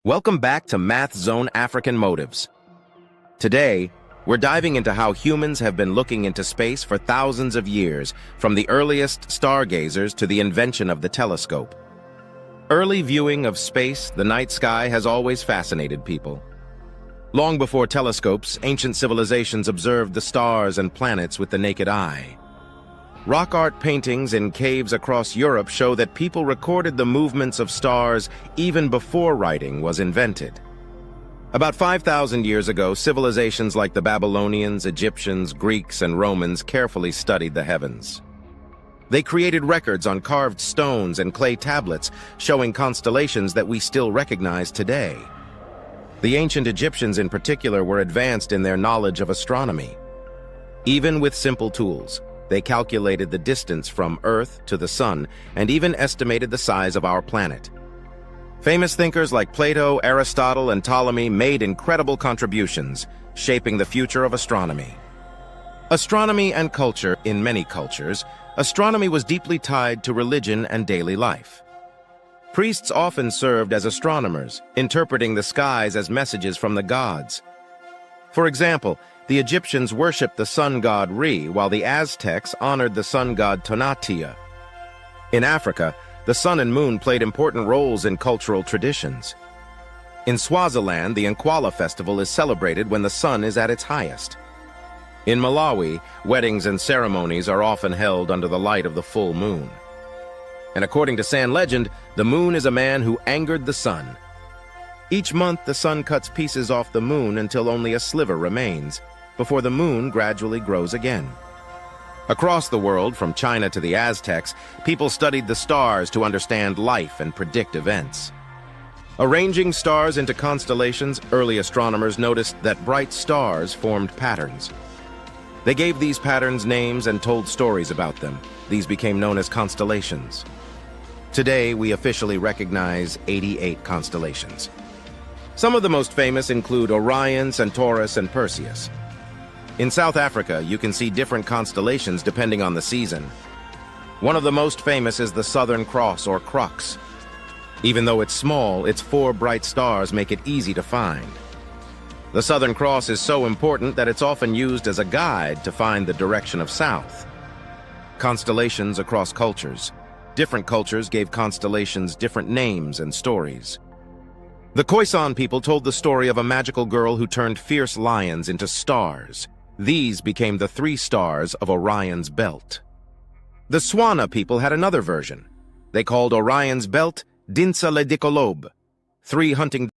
Welcome back to Math Zone African Motives. Today, we're diving into how humans have been looking into space for thousands of years, from the earliest stargazers to the invention of the telescope. Early viewing of space, the night sky, has always fascinated people. Long before telescopes, ancient civilizations observed the stars and planets with the naked eye. Rock art paintings in caves across Europe show that people recorded the movements of stars even before writing was invented. About 5,000 years ago, civilizations like the Babylonians, Egyptians, Greeks, and Romans carefully studied the heavens. They created records on carved stones and clay tablets showing constellations that we still recognize today. The ancient Egyptians in particular were advanced in their knowledge of astronomy. Even with simple tools, they calculated the distance from Earth to the Sun and even estimated the size of our planet. Famous thinkers like Plato, Aristotle, and Ptolemy made incredible contributions, shaping the future of astronomy. Astronomy and culture. In many cultures, astronomy was deeply tied to religion and daily life. Priests often served as astronomers, interpreting the skies as messages from the gods. For example, the Egyptians worshipped the sun god Re, while the Aztecs honored the sun god Tonatiuh. In Africa, the sun and moon played important roles in cultural traditions. In Swaziland, the Nkwala festival is celebrated when the sun is at its highest. In Malawi, weddings and ceremonies are often held under the light of the full moon. And according to San legend, the moon is a man who angered the sun. Each month, the sun cuts pieces off the moon until only a sliver remains, before the moon gradually grows again. Across the world, from China to the Aztecs, people studied the stars to understand life and predict events. Arranging stars into constellations, early astronomers noticed that bright stars formed patterns. They gave these patterns names and told stories about them. These became known as constellations. Today, we officially recognize 88 constellations. Some of the most famous include Orion, Centaurus, and Perseus. In South Africa, you can see different constellations depending on the season. One of the most famous is the Southern Cross, or Crux. Even though it's small, its 4 bright stars make it easy to find. The Southern Cross is so important that it's often used as a guide to find the direction of south. Constellations across cultures. Different cultures gave constellations different names and stories. The Khoisan people told the story of a magical girl who turned fierce lions into stars. These became the 3 stars of Orion's belt. The Swana people had another version. They called Orion's belt Dinsa le Dikolob, 3 hunting